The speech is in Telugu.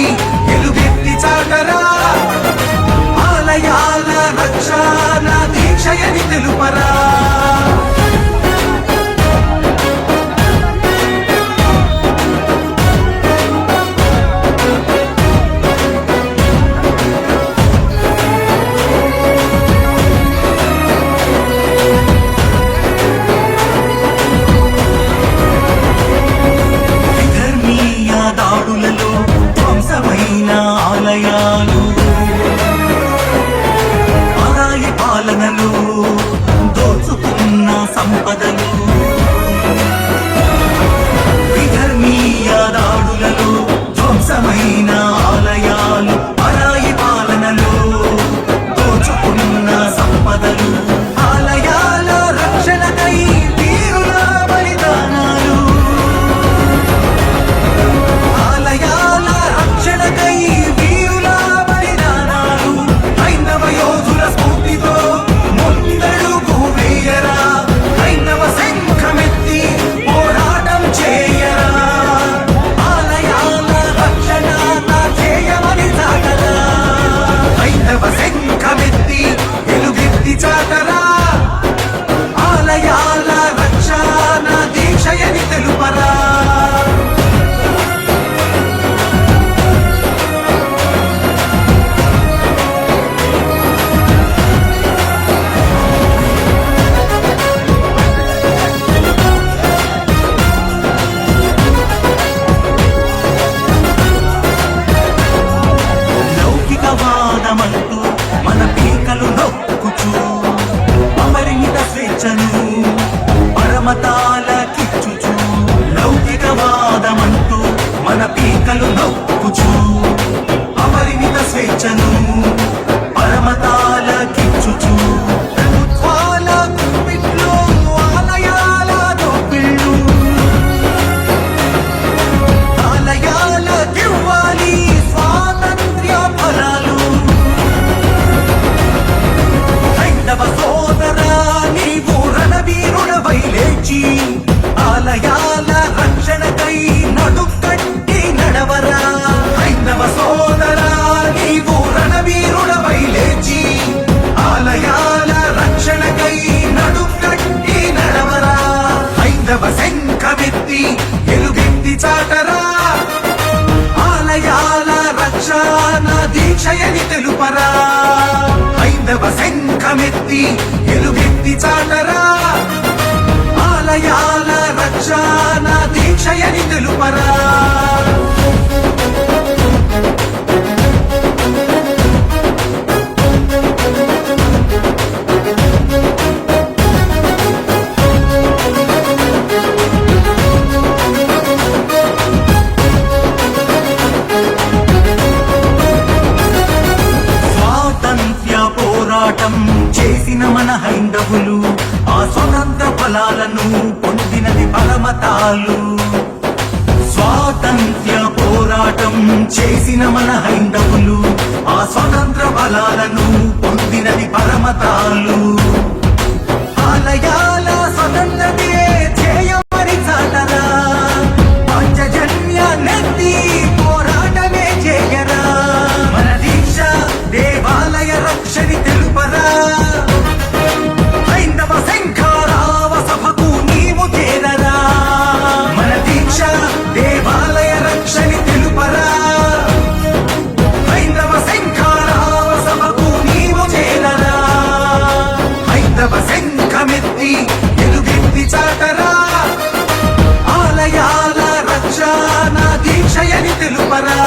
సంఘమెత్తి ఎలుగెత్తి చాటరా ఆలయాల రక్షణ దీక్షయని తెలుపరా ఆలయాలు పరాయి పాలనలు దోచుకున్న సంపదలు విధర్మీయ దాడులలో ధ్వంసమైన ఆలయాలు పరాయి పాలనలు దోచుకున్న సంపదలు ఆలయాల రక్షణకై వీరుల బలిదానాలు ఆలయాల రక్షణకై చాటరా ఆలయాల రక్షణ దీక్షయని తెలుపరా లౌకికవాదమంటూ మన పీకలు నొక్కుచూ అపరిమిత స్వేచ్ఛను పరమతాల కిచ్చుచు లౌకికవాదమంటూ మన పీకలు నొక్కుచూ అపరిమిత స్వేచ్ఛను పరమతాల కిచ్చుచు ప్రభుత్వాల గుప్పిట్లో ఆలయాల దోపిళ్ళు ఆలయాల దివ్వాలి స్వాతంత్ర్య ఫలాలు హైందవ సోదరా నీవు రణవీరుడవై లేచి ఆలయాల రక్షణకై నడుకట్టి నడవరా హైందవ సోదరా నీవు రణవీరుడవై లేచి ఆలయాల రక్షణకై నడుకట్టి నడవరా హైందవ శంఖమెత్తి ఎలుగెత్తి చాటరా ఆలయాల రక్షణ దీక్షయని తెలుపరా హైందవ శంఖమెత్తి ఎలుగెత్తి చాటరా ఆలయాల రక్షణ దీక్షయని తెలుపరా పోరాటం చేసిన మన హైందవులు ఆ స్వతంత్ర ఫలాలను పొందినది పరమతాలు స్వాతంత్ర్య పోరాటం చేసిన మన హైందవులు ఆ స్వతంత్ర ఫలాలను పొందినది పరమతాలు ఆలయాల స్వతంత్రతే ధ్యేయమని చాటరా పంచజన్య నెత్తి పోరాటమే చేయరా మన దీక్ష దేవాలయ రక్షణి తెలుపరా హైందవ శంఖారావ సభకు నీవు చేరరా మన దీక్ష దేవాలయ రక్షణి తెలుపరా హైందవ శంఖారావ సభకు నీవు చేరరా హైందవ శంఖమెత్తి ఎలుగెత్తి చాటరా ఆలయాల రక్షణ దీక్షయని తెలుపరా